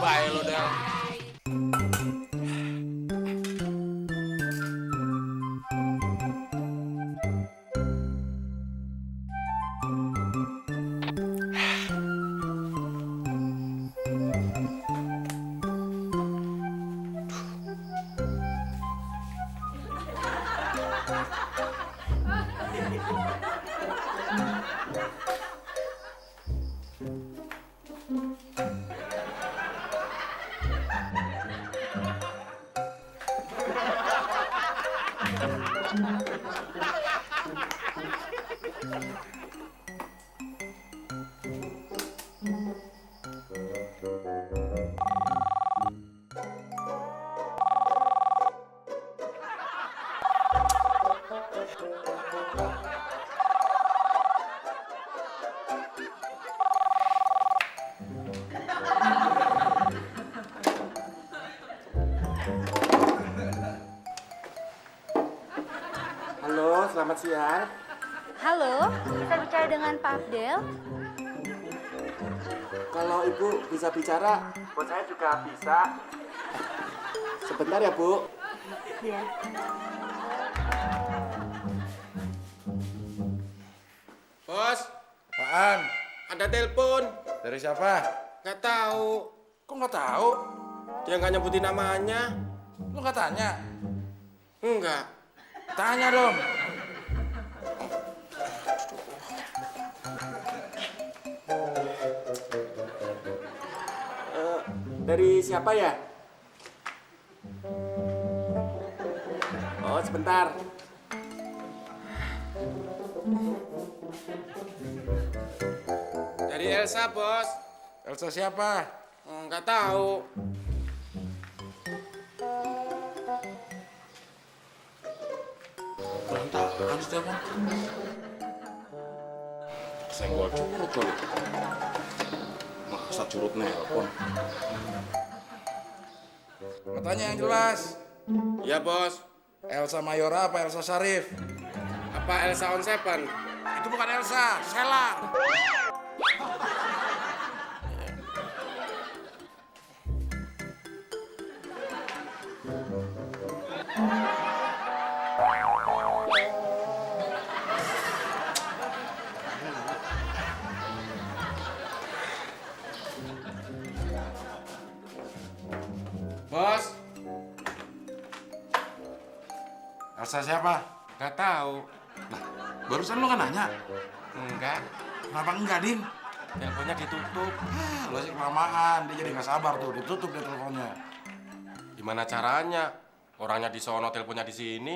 Baik lo, Del. Halo, selamat siang. Halo, bisa bicara dengan Pak Abdel? Kalau Ibu bisa bicara, buat saya juga bisa. Sebentar ya, Bu. Iya. Bos, Apaan? ada telepon. Dari siapa? Nggak tahu. Kok nggak tahu? Dia nggak nyebutin namanya. Lu nggak tanya? Enggak. Tanya dong. Dari siapa ya? Oh, sebentar. Dari Elsa, Bos. Elsa siapa? Nggak tahu. Berantakan sih telepon. Senggol curut kali. Masa curut nelpon. Katanya yang jelas. Ya, Bos. Elsa Mayora apa Elsa Syarif? Apa Elsa on Seven? Itu bukan Elsa, Sela. Bos, Elsa siapa? nggak tahu. Lah, barusan lu kan nanya. Enggak. Kenapa enggak, Din? Teleponnya ditutup. Lo sih kelamaan, dia jadi nggak sabar tuh, ditutup dia teleponnya. Gimana caranya? Orangnya di sono, teleponnya di sini.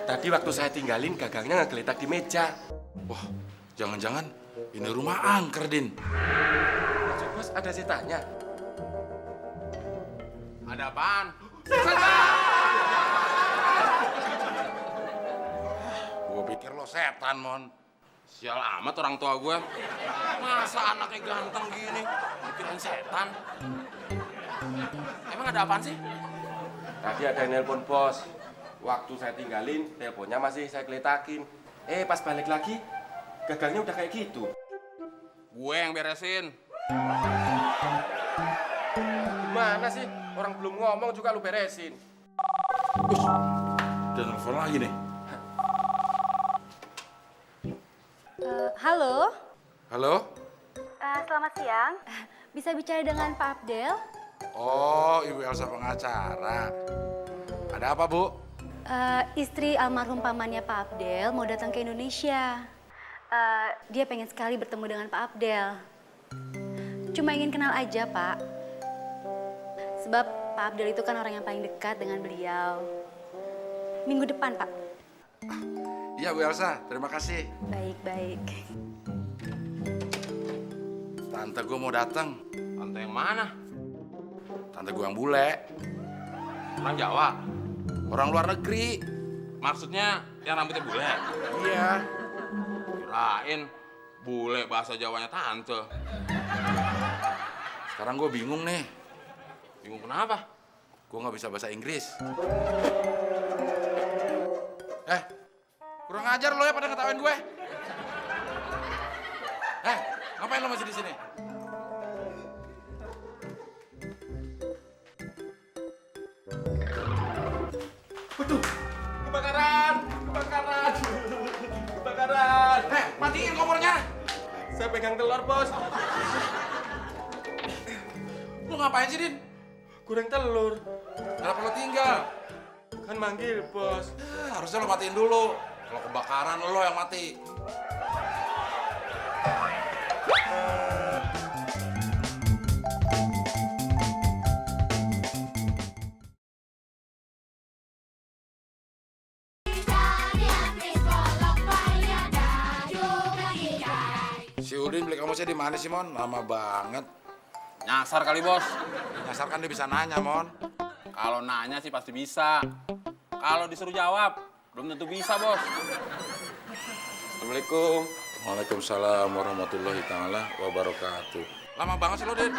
Tadi waktu saya tinggalin, gagangnya ngegeletak di meja. Wah, jangan-jangan ini rumah angker, Din. Maksud Bos, ada ceritanya? Ada apaan? Gua pikir lo setan, Mon. Sial amat orang tua gue. Masa anaknya ganteng gini, dikirain setan? Emang ada apaan sih? Tadi ada yang nelpon Bos. Waktu saya tinggalin, teleponnya masih saya geletakin. Pas balik lagi, gagangnya udah kayak gitu. Gue yang beresin. Gimana sih? Orang belum ngomong juga lu beresin. Us, udah nelfon lagi nih. Halo, Halo? selamat siang. Bisa bicara dengan Pak Abdel? Oh, Ibu Elsa pengacara. Ada apa, Bu? Istri almarhum pamannya Pak Abdel mau datang ke Indonesia. Dia pengen sekali bertemu dengan Pak Abdel. Cuma ingin kenal aja, Pak. Sebab Pak Abdel itu kan orang yang paling dekat dengan beliau. Minggu depan, Pak. Iya, Bu Elsa. Terima kasih. Baik-baik. Tante gue mau datang. Tante yang mana? Tante gue yang bule. Orang Jawa. Orang luar negeri. Maksudnya yang rambutnya bule? Iya. Kirain bule bahasa Jawanya tante. Sekarang gue bingung nih. Bingung kenapa? Gue nggak bisa bahasa Inggris. Kurang ajar lo ya pada ngetawain gue. Ngapain lo masih di sini? Waduh, kebakaran, kebakaran, kebakaran. Matiin kompornya. Saya pegang telur, Bos. Lo ngapain sih, Din? Goreng telur. Kenapa lo tinggal? Kan manggil, Bos. Harusnya lo matiin dulu. Kalau kebakaran lo yang mati. Si Udin beli kamusnya di mana sih, Mon? Lama banget. Nyasar kali, Bos. Nyasar kan dia bisa nanya, Mon. Kalau nanya sih pasti bisa. Kalau disuruh jawab, belum tentu bisa, Bos. Assalamualaikum. Waalaikumsalam warahmatullahi taala wabarakatuh. Lama banget sih lo, Din.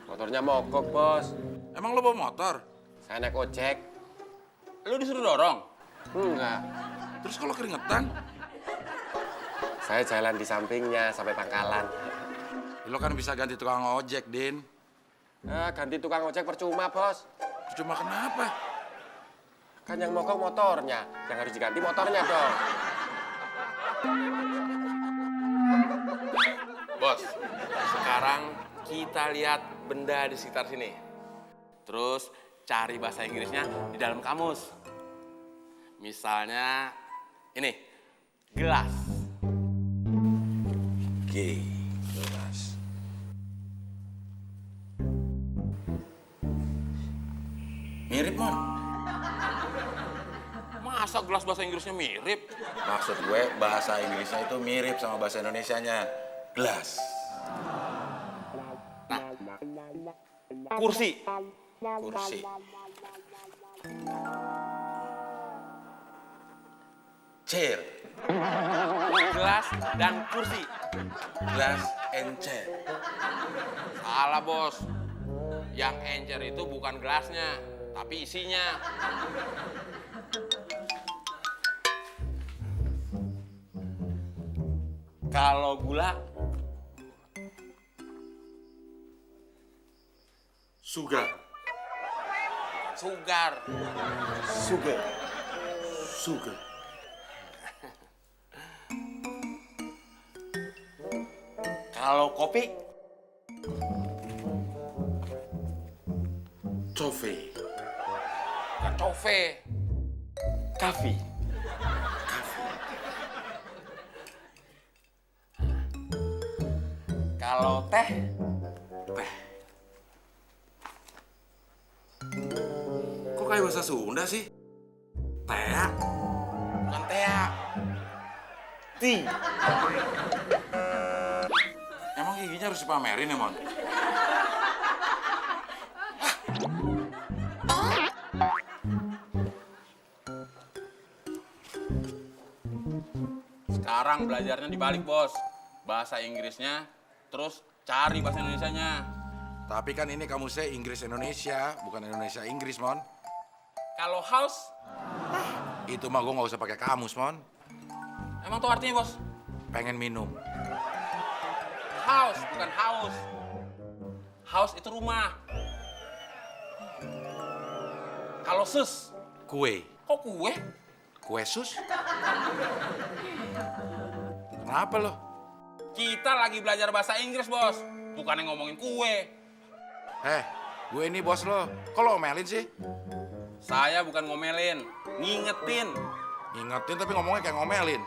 Motornya mogok, Bos. Emang lo bawa motor? Saya naik ojek. Lu disuruh dorong? Enggak. Terus kalau keringetan? Saya jalan di sampingnya sampai pangkalan. Lo kan bisa ganti tukang ojek, Din. Ganti tukang ojek percuma, Bos. Cuma kenapa? Kan yang mogok motornya. Yang harus diganti motornya dong. Bos, sekarang kita lihat benda di sekitar sini. Terus cari bahasa Inggrisnya di dalam kamus. Misalnya ini, gelas. Gelas. Mirip, Mon. Masa gelas bahasa Inggrisnya mirip? Maksud gue bahasa Inggrisnya itu mirip sama bahasa Indonesianya. Gelas. Kursi. Kursi. Chair. Gelas dan kursi. Glass and chair. Salah, Bos. Yang encer itu bukan gelasnya, tapi isinya. Kalau gula, Sugar. sugar. Sugar. Sugar. Kalau kopi, Coffee. kafe. Kafe. Kalau teh, Teh. Kok kayak bahasa Sunda sih? Tea. bukan tea. Tea. Emang giginya harus dipamerin ya, Mon? Sekarang belajarnya dibalik, Bos. Bahasa Inggrisnya, terus cari bahasa Indonesianya. Tapi kan ini kamusnya Inggris Indonesia, bukan Indonesia Inggris, Mon. Kalau house, Itu mah gue nggak usah pakai kamus, Mon. emang tuh artinya, Bos? Pengen minum. House, bukan house. House itu rumah. Kalau sus, Kue. kok kue? Kue sus? Kenapa lo? Kita lagi belajar bahasa Inggris, Bos. Bukannya ngomongin kue. Gue ini bos lo. Kok lo omelin sih? Saya bukan ngomelin, ngingetin. Ngingetin tapi ngomongnya kayak ngomelin.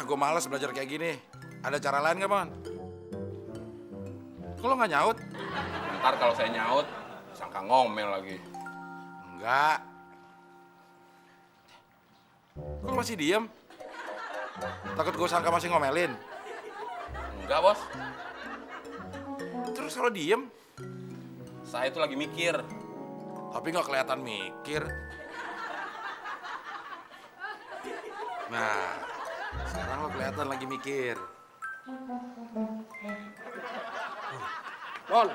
Gue malas belajar kayak gini. Ada cara lain nggak, Mon? Kok lo nggak nyaut? Ntar kalau saya nyaut, sangka ngomel lagi. Enggak. Kok lo masih diem? Takut gue sangka masih ngomelin? Enggak, Bos. Terus kalau diem? Saya itu lagi mikir. Tapi nggak kelihatan mikir. Nah, sekarang lo kelihatan lagi mikir. Mon,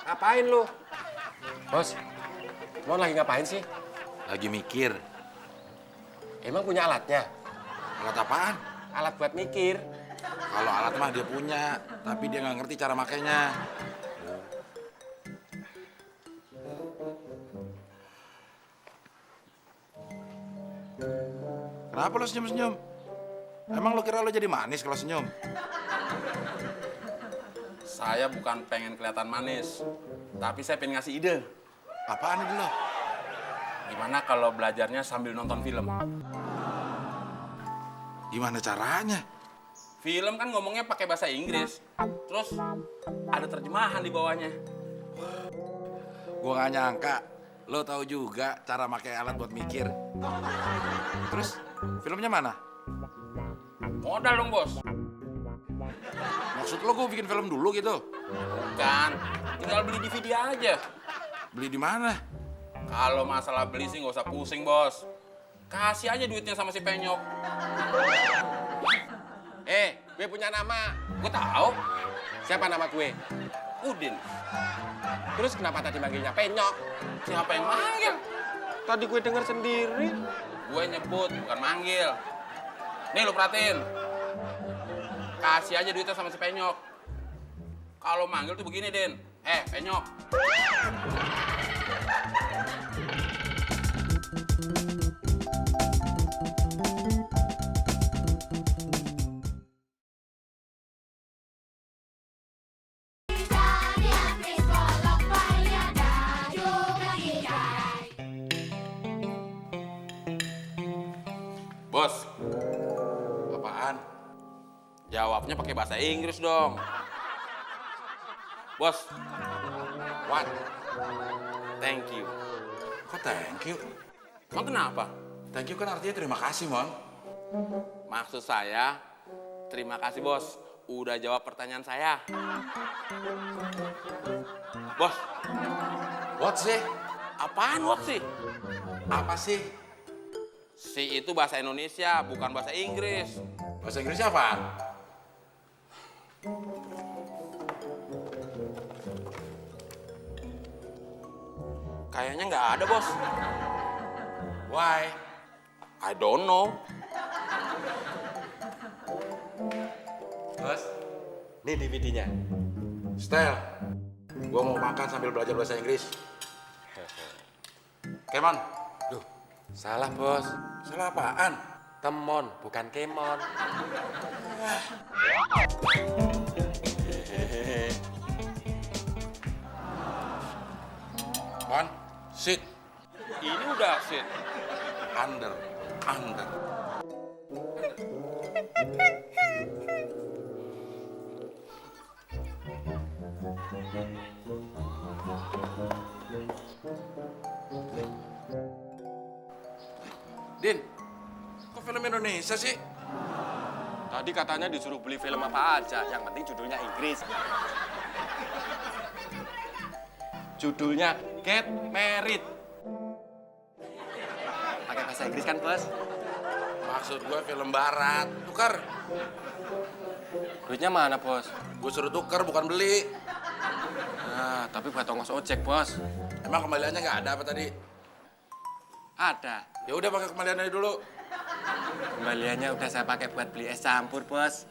ngapain lu? Bos, Mon lagi ngapain sih? Lagi mikir. Emang punya alatnya? Alat apaan? Alat buat mikir. Kalau alat mah dia punya, tapi dia nggak ngerti cara makainya. Kenapa lo senyum-senyum? Emang lo kira lo jadi manis kalau senyum? Saya bukan pengen kelihatan manis, tapi saya pengen ngasih ide. Apaan itu lo? Gimana kalau belajarnya sambil nonton film? Gimana caranya? Film kan ngomongnya pakai bahasa Inggris, terus ada terjemahan di bawahnya. Gua nggak nyangka lo tahu juga cara pakai alat buat mikir. Terus filmnya mana? Modal dong, Bos. Maksud lo gue bikin film dulu gitu? Bukan, tinggal beli DVD aja. Beli di mana? Kalau masalah beli sih nggak usah pusing, Bos. Kasih aja duitnya sama si Penyok. Gue punya nama. Gue tahu, Siapa nama gue? Udin. Terus kenapa tadi manggilnya Penyok? Siapa yang manggil? Tadi gue denger sendiri. Gue nyebut, bukan manggil. Nih lu perhatiin. Kasih aja duitnya sama si Penyok. Kalau manggil tuh begini, Din. Penyok. Bos, Apaan? jawabnya pakai bahasa Inggris dong. Bos, What? thank you. Kok thank you? Emang kenapa? Thank you kan artinya terima kasih, Mon. Maksud saya, terima kasih bos, udah jawab pertanyaan saya. Bos, What sih? apaan what sih? Apa sih? Si itu bahasa Indonesia, bukan bahasa Inggris. Bahasa Inggrisnya apaan? Kayaknya nggak ada bos. Why? I don't know. Bos, nih DVD-nya. Stel, gua mau makan sambil belajar bahasa Inggris. Kemon, Duh, salah bos. salah apaan? Temon, bukan kemon. Mon, sit, Ini udah sit. under. Din, kok film Indonesia sih? Tadi katanya disuruh beli film apa aja, yang penting judulnya Inggris. Judulnya Get Married. Pakai bahasa Inggris kan, Bos? Maksud gua film barat. Tukar. Duitnya mana, Bos? Gue suruh tukar, bukan beli. Nah, tapi buat ongkos ojek, Bos. Emang kembaliannya nggak ada apa tadi? Ada. Ya udah pakai kembaliannya dulu. Kembaliannya udah saya pakai buat beli es campur, Bos.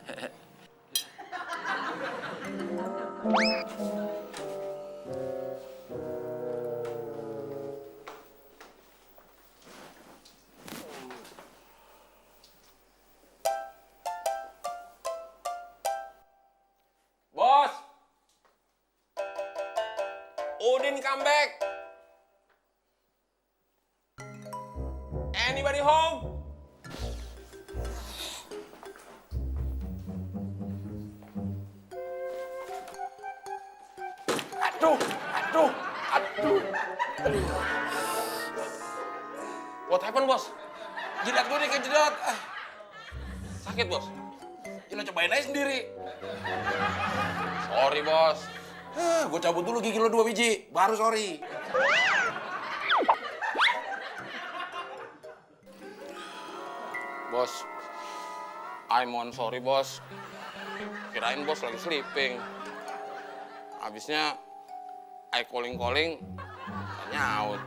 Bos, Udin come back. Anybody home? Aduh. What happened, bos? Jidat gue nih kejedot. Sakit, bos? Ya lo cobain aja sendiri. Sorry, bos. Gue cabut dulu gigi lo 2 biji, baru sorry. Bos, I'm on sorry, bos. Kirain bos lagi sleeping. Habisnya, I calling, nyaut.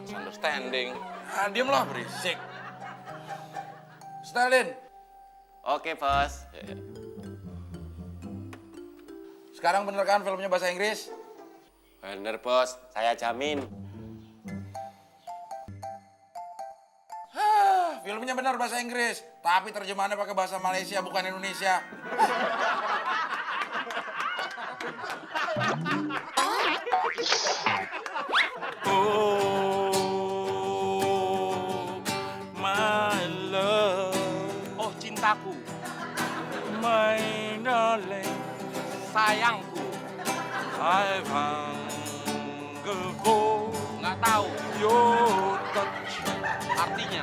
Misunderstanding. Ah, diem lah, berisik. Setel, Din. Oke, Bos. Sekarang bener kan filmnya bahasa Inggris? Bener, Bos. Saya jamin. Filmnya bener bahasa Inggris, tapi terjemahannya pakai bahasa Malaysia, bukan Indonesia. Oh, my love. Oh, cintaku. My darling, Sayangku. I found Nggak tahu your touch. artinya.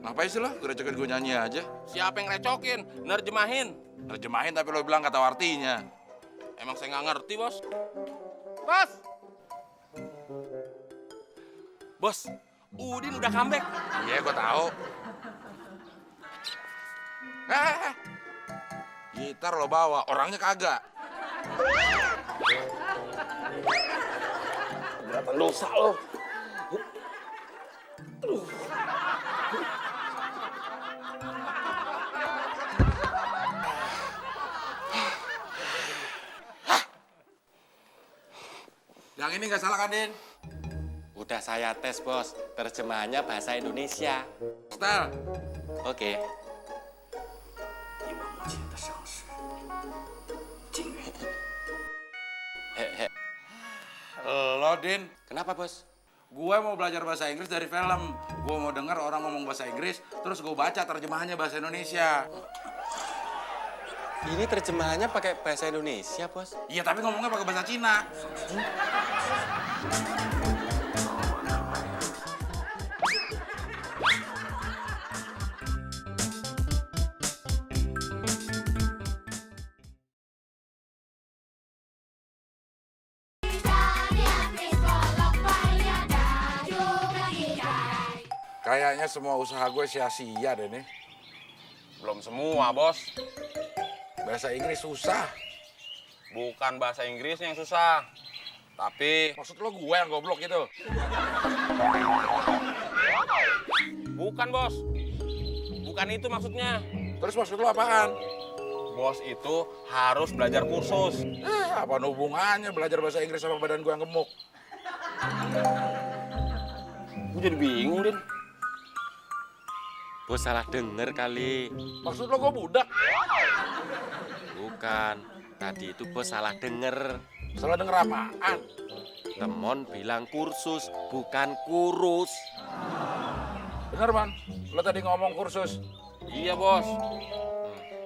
Ngapain sih lo? Gerecokin gue nyanyi aja. Siapa yang recokin? Nerjemahin. Terjemahin tapi lo bilang gak tahu artinya. Emang saya nggak ngerti, Bos. Bos! Bos, Udin udah comeback. Iya, gue tahu. Gitar lo bawa, orangnya kagak. Berapa dosa lo? Yang ini gak salah kan, Din? Udah saya tes, Bos. Terjemahannya bahasa Indonesia. Setel. Oke. Lo, Din. Kenapa, Bos? Gue mau belajar bahasa Inggris dari film. Gue mau denger orang ngomong bahasa Inggris, terus gue baca terjemahannya bahasa Indonesia. Ini terjemahannya pakai bahasa Indonesia, Bos. Iya, tapi ngomongnya pakai bahasa Cina. Kayaknya semua usaha gue sia-sia deh nih. Belum semua, Bos. Bahasa Inggris susah. Bukan bahasa Inggris yang susah. Tapi Maksud lo gue yang goblok gitu? bukan, Bos. Bukan itu maksudnya. Terus maksud lo apaan? Bos itu harus belajar kursus. Apa hubungannya belajar bahasa Inggris sama badan gue yang gemuk? Gue jadi bingung, Din. Bos salah denger kali. Maksud lo gue budak? Bukan. Tadi itu Bos salah denger. Salah denger apaan? Temon bilang kursus, bukan kurus. Bener, Man? Lo tadi ngomong kursus. Iya, Bos.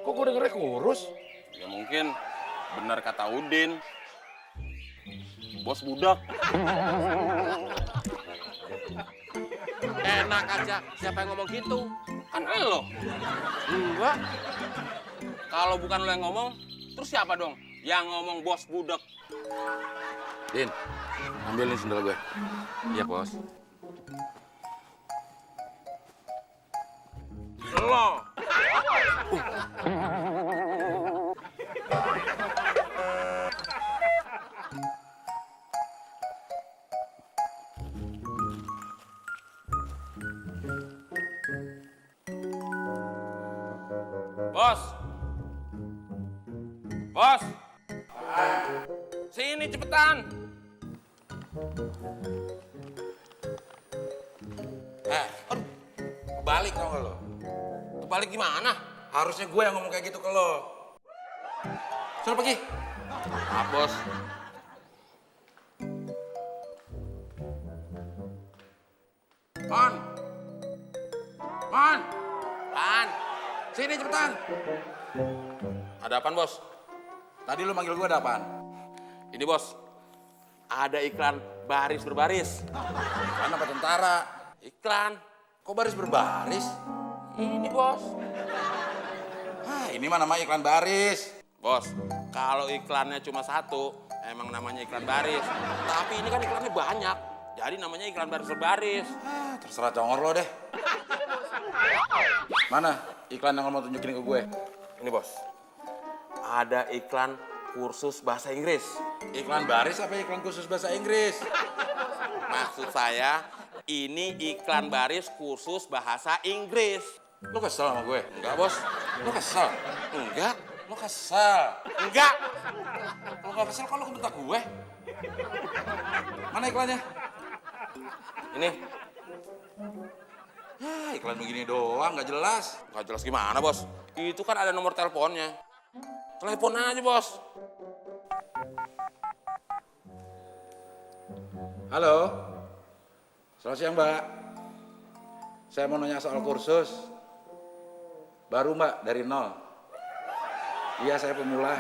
Kok gue dengernya kurus? Ya mungkin benar kata Udin. Bos budak. Enak aja, siapa yang ngomong gitu? Kan lo. Enggak. Kalau bukan lo yang ngomong, terus siapa dong yang ngomong bos budak? Din, ambil nih sendal gue. Iya, Bos. Lo. Bos. Bos. Sini cepetan. Aduh, kebalik tau gak lo? Kebalik gimana? Harusnya gue yang ngomong kayak gitu ke lo. Suruh pergi. Maaf, Bos. Man. Man. Pan. Sini cepetan. Ada apaan, Bos? Tadi lo manggil gue ada apaan? Ini, Bos. Ada iklan baris berbaris. Iklan apa tentara? Iklan. Kok baris berbaris? Ini, Bos. Ini mah namanya iklan baris. Bos, kalau iklannya cuma satu, emang namanya iklan baris. Tapi ini kan iklannya banyak, jadi namanya iklan baris berbaris. Terserah congor lo deh. Mana iklan yang lo mau tunjukin ke gue? Ini, Bos. Ada iklan kursus bahasa Inggris. Iklan baris apa iklan khusus bahasa Inggris? Maksud saya, ini iklan baris kursus bahasa Inggris. Lu kesel sama gue? Enggak, Bos. Lu kesel? Enggak. Lu kesel? Enggak. Kalau nggak kesel, kok lu bentak gue? Mana iklannya? Ini. Ya, iklan begini doang, nggak jelas. Nggak jelas gimana, Bos? Itu kan ada nomor teleponnya. Telepon aja, Bos. Halo, selamat siang Mbak. Saya mau nanya soal kursus. Baru Mbak, dari nol. Iya, saya pemula.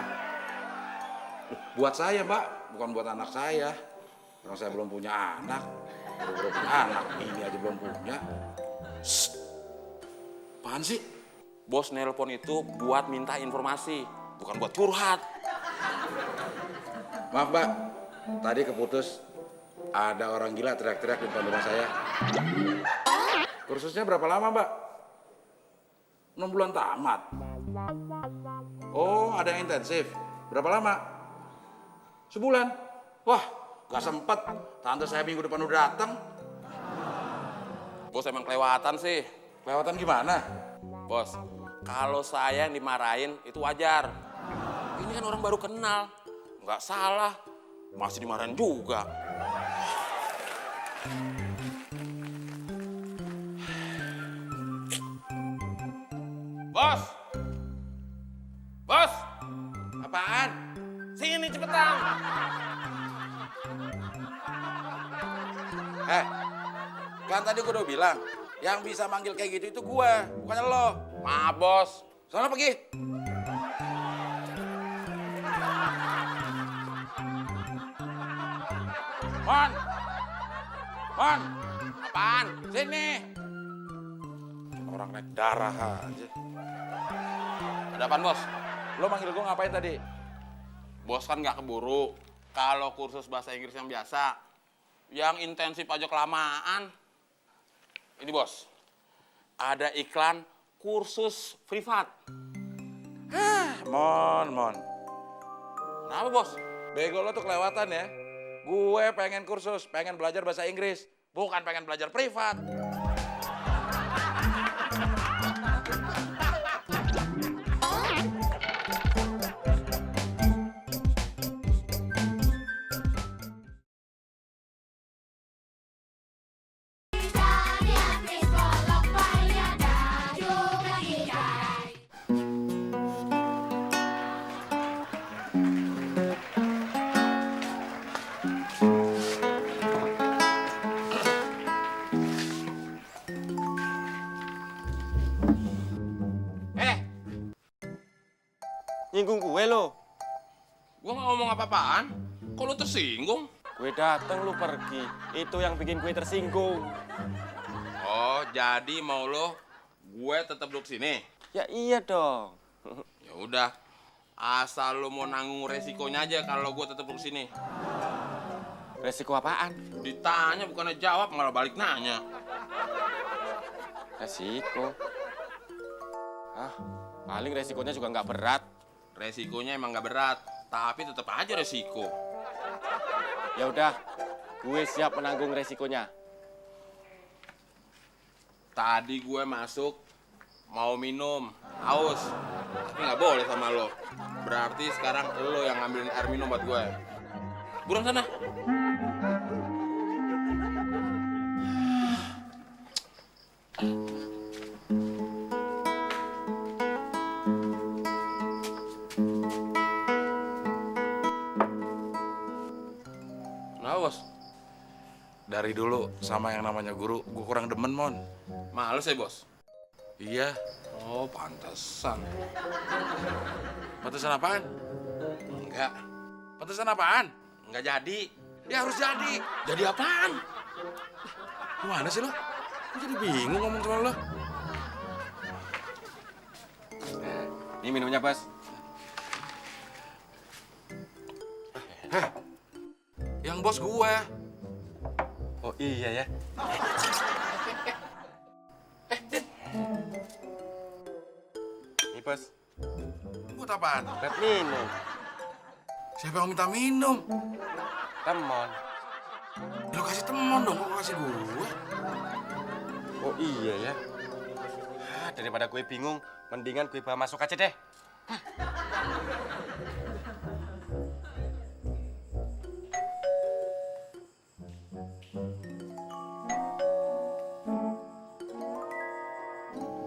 Buat saya Mbak, bukan buat anak saya. Karena saya belum punya anak. Baru punya anak, ini aja belum punya. Shh. Apaan sih? Bos nelpon itu buat minta informasi, bukan buat curhat. Maaf Mbak, tadi keputus. Ada orang gila teriak-teriak di depan rumah saya. Kursusnya berapa lama Mbak? 6 bulan tamat. Oh, ada yang intensif. Berapa lama? Sebulan. Wah, gak sempet. Tante saya minggu depan udah datang. Bos emang kelewatan sih. Kelewatan gimana? Bos, kalau saya yang dimarahin itu wajar. Ini kan orang baru kenal. Nggak salah. Masih dimarahin juga. Bos! Bos! Apaan? Sini cepetan! Kan tadi gue udah bilang, yang bisa manggil kayak gitu itu gue, bukannya lo. Maaf, Bos. Soalnya pergi. Mon! Mon! Apaan? Sini! Orang naik darah aja. Ada apaan, Bos? Lo manggil gue ngapain tadi? Bos kan nggak keburu. Kalau kursus bahasa Inggris yang biasa, yang intensif aja kelamaan. Ini, Bos. Ada iklan kursus privat. Mon. Kenapa, Bos? Bego lo tuh kelewatan ya. Gue pengen kursus, pengen belajar bahasa Inggris. Bukan pengen belajar privat. Nyinggung gue lo. Gua nggak ngomong apa-apaan. Kok lu tersinggung? Gue dateng lu pergi. Itu yang bikin gue tersinggung. Oh, jadi mau lo gue tetap duduk sini? Ya iya dong. Ya udah. Asal lu mau nanggung resikonya aja kalau gue tetap duduk sini. Resiko apaan? Ditanya bukannya jawab malah balik nanya. Resiko. Ah, paling resikonya juga nggak berat. Resikonya emang nggak berat, tapi tetap aja resiko. Ya udah, gue siap menanggung resikonya. Tadi gue masuk mau minum, haus, tapi nggak boleh sama lo. Berarti sekarang lo yang ngambilin air minum buat gue. Buruan sana. Kenapa, Bos? Dari dulu sama yang namanya guru, gue kurang demen, Mon. Males ya, Bos? Iya. Oh, pantesan. Pantesan apaan? Enggak, Pantesan apaan? enggak jadi. Ya harus jadi. Jadi apaan? Gimana sih lo? Gue jadi bingung ngomong sama lo. Ini minumnya, Bos. Yang bos gue. Oh iya ya. Ini, Bos. Buat apaan? Buat minum. Siapa yang minta minum? Temon. Lo kasih temen dong, kok kasih gue? Oh iya ya. daripada gue bingung, mendingan gue bawa masuk aja deh.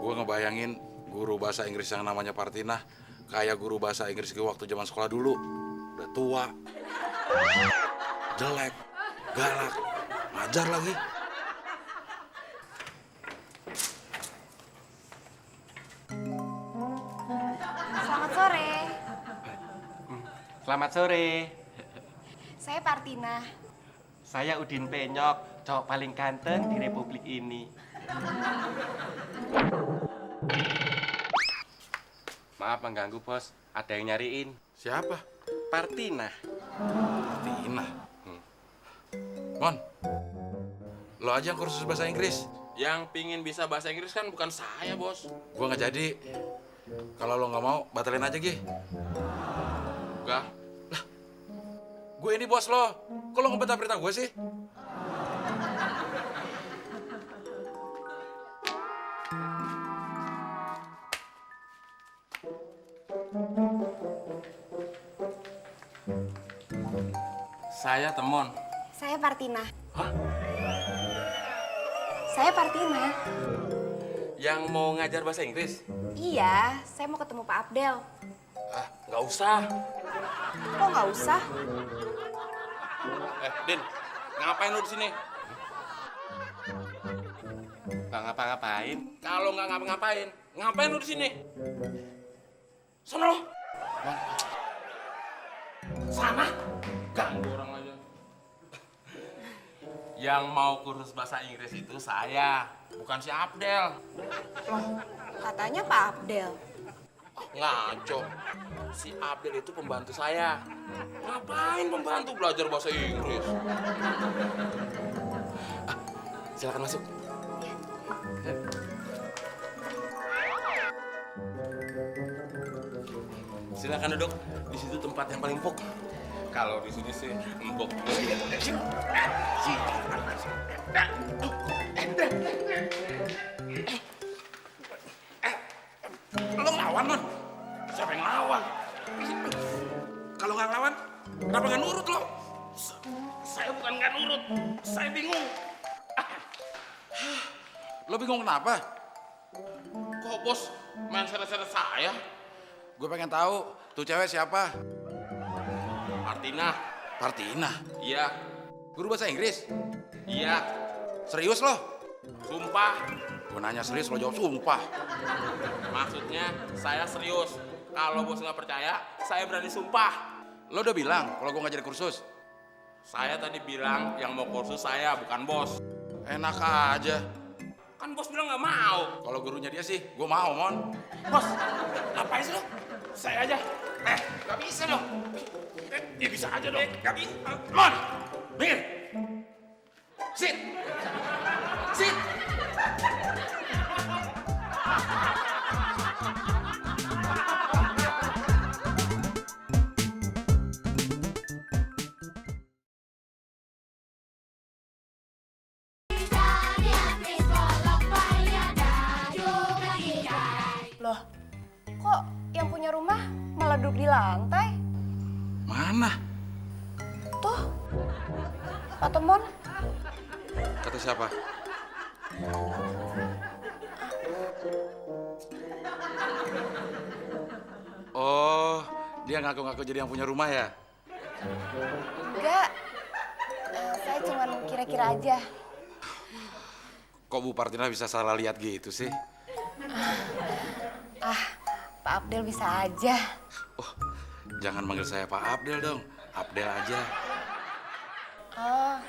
Gue ngebayangin guru bahasa Inggris yang namanya Partinah kayak guru bahasa Inggris gue waktu zaman sekolah dulu. Udah tua, jelek, galak, ngajar lagi. Selamat sore, Selamat sore. saya Partina. Saya Udin Penyok, cowok paling ganteng di Republik ini. Maaf mengganggu, Bos. Ada yang nyariin. Siapa? Partinah. Partinah. Mon, lo aja yang kursus bahasa Inggris. Yang pingin bisa bahasa Inggris kan bukan saya, Bos. Gue nggak jadi. Kalau lo nggak mau, batalin aja, Gi. Enggak. Gue ini bos lo. Kok lo ngebantah perintah gue sih? Saya Temon. Saya Partina. Saya Partina. Yang mau ngajar bahasa Inggris? Iya, saya mau ketemu Pak Abdel. Ah, nggak usah. Kok nggak usah? Din, ngapain lu di sini? Nggak ngapa-ngapain. Kalau nggak ngapa-ngapain, ngapain lu di sini? Sana lo. Sana. Ganggu orang aja. Yang mau kursus bahasa Inggris itu saya, bukan si Abdel. Katanya Pak Abdel. Ngaco. Si Abdel itu pembantu saya. Ngapain pembantu belajar bahasa Inggris? Silakan masuk. Silakan duduk. Di situ tempat yang paling empuk. Kalau di sini sih empuk. Lo ngelawan, Mon. Siapa yang ngelawan? Kalau nggak ngelawan, kenapa nggak nurut lo? Saya bukan nggak nurut. Saya bingung. Lo bingung kenapa? Kok bos main seret-seret saya? Gue pengen tahu tuh cewek siapa? Martina. Partinah. Iya. Guru bahasa Inggris. Iya. Serius lo? Sumpah. Gue nanya serius, lo jawab sumpah. Maksudnya saya serius. Kalau bos nggak percaya, saya berani sumpah. Lo udah bilang kalau gue nggak jadi kursus. Saya tadi bilang yang mau kursus saya, bukan bos. Enak aja. Kan bos bilang nggak mau. Kalau gurunya dia sih, gue mau, Mon. Bos, ngapain sih lo? Saya aja. Nggak bisa dong. Ya bisa aja dong. Nggak bisa. Mon, minggir. Sit. Sit. Loh, kok yang punya rumah malah duduk di lantai? Mana? Tuh, Pak Temon. Kata siapa? Oh, dia ngaku-ngaku jadi yang punya rumah ya? Enggak, saya cuma kira-kira aja. Kok Bu Partina bisa salah lihat gitu sih? Pak Abdel bisa aja. Oh, jangan manggil saya Pak Abdel dong. Abdel aja. Oh,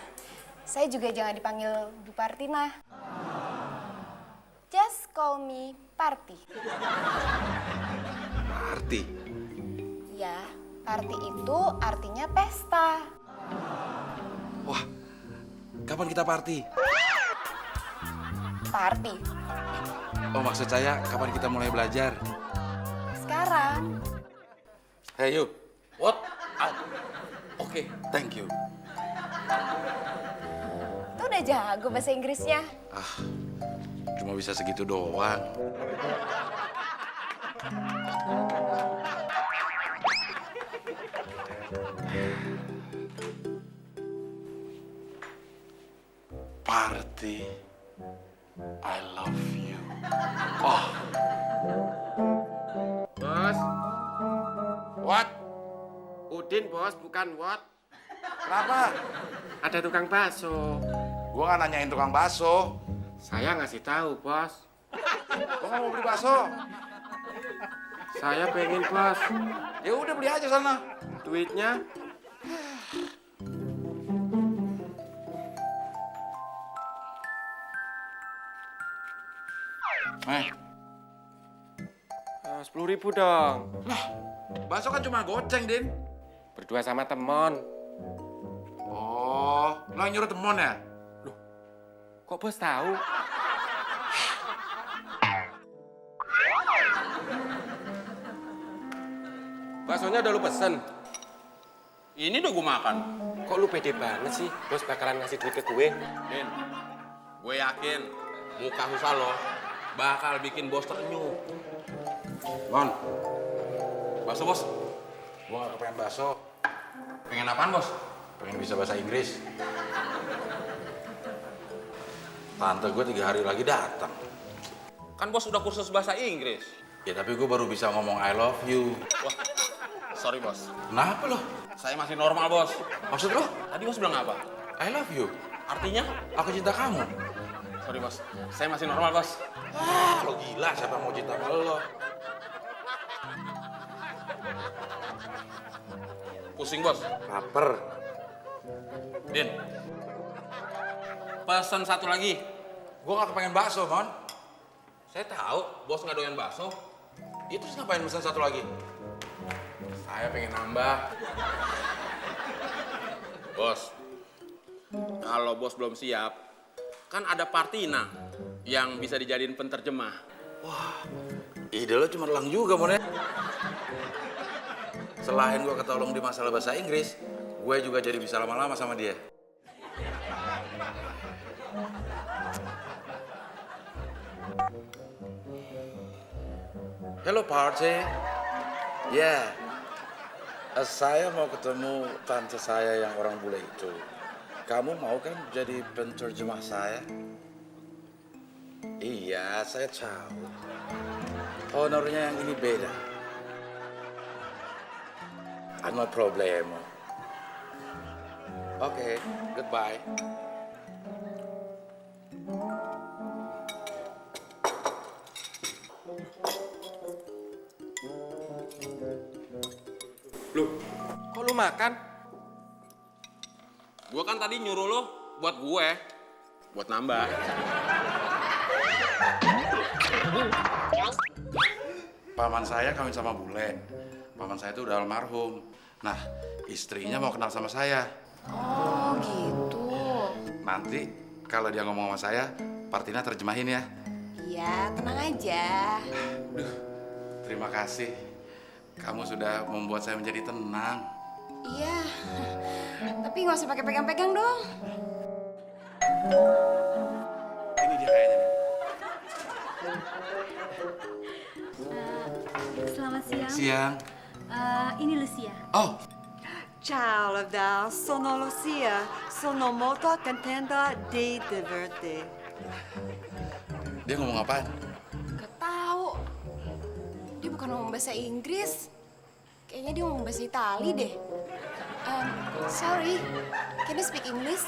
saya juga jangan dipanggil Bu Partina. Just call me Party. Party. Ya, party itu artinya pesta. Wah, kapan kita party? Party. Oh, maksud saya kapan kita mulai belajar? Sekarang. Hey, you. What? Oke. Thank you. Tuh udah jago bahasa Inggrisnya. cuma bisa segitu doang. Party, I love you. Oh, Bos, what? Udin bos, bukan what. Kenapa? Ada tukang bakso. Gua nggak nanyain tukang bakso. Saya ngasih tahu bos. Gua nggak mau beli bakso. Saya pengen bos. Ya udah beli aja sana. Duitnya Eh, 10.000 dong. bakso kan cuma goceng, Din. Berdua sama temon. Oh, lo yang nyuruh temon ya? Kok bos tahu? Baksonya udah lu pesen. Ini udah gue makan. Kok lu pede banget sih? Bos bakalan ngasih duit ke gue. Din, gue yakin muka susah lo bakal bikin bos terenyuh. Mon, Bakso bos, gua gak kepengen bakso. pengen apaan bos? Pengen bisa bahasa Inggris. Tante gue 3 hari lagi datang. Kan bos udah kursus bahasa Inggris. Ya tapi gue baru bisa ngomong I love you. Wah, sorry bos. Kenapa lo? Saya masih normal bos. Maksud lo? Tadi bos bilang apa? I love you. Artinya? Aku cinta kamu. Sorry bos, saya masih normal bos. Ah, lo gila, siapa mau cinta sama lo? Pusing bos. Laper. Din, pesan satu lagi. Gue gak kepengen bakso, Mon. Saya tahu bos nggak doyan bakso. Itu terus ngapain pesan satu lagi? Saya pengen nambah. Bos, kalau bos belum siap, kan ada Partina yang bisa dijadiin penterjemah. Ide lo cuma elang juga, Mon ya. Selain gue ketolong di masalah bahasa Inggris, gue juga jadi bisa lama-lama sama dia. Hello, Party. Ya, saya mau ketemu tante saya yang orang bule itu. Kamu mau kan jadi penterjemah saya? Iya, saya tahu. Honornya yang ini beda. No problemo. Oke, goodbye. Loh, kok lu makan? Gue kan tadi nyuruh lo buat gue, buat nambah. Paman saya kawin sama bule. Paman saya itu udah almarhum. Nah, istrinya mau kenal sama saya. Oh gitu. Nanti kalau dia ngomong sama saya, Partina terjemahin ya. Iya, tenang aja. Terima kasih. Kamu sudah membuat saya menjadi tenang. Iya, tapi nggak usah pakai pegang-pegang dong. Ini dia kayaknya nih. Selamat siang. Siang. Ini Lucia. Oh, Ciao Lavdal, sono Lucia. Sono molto contenta di vederti. dia ngomong apaan? Gak tahu. Dia bukan ngomong bahasa Inggris. Kayaknya dia ngomong bahasa Itali deh. Sorry, can you speak English?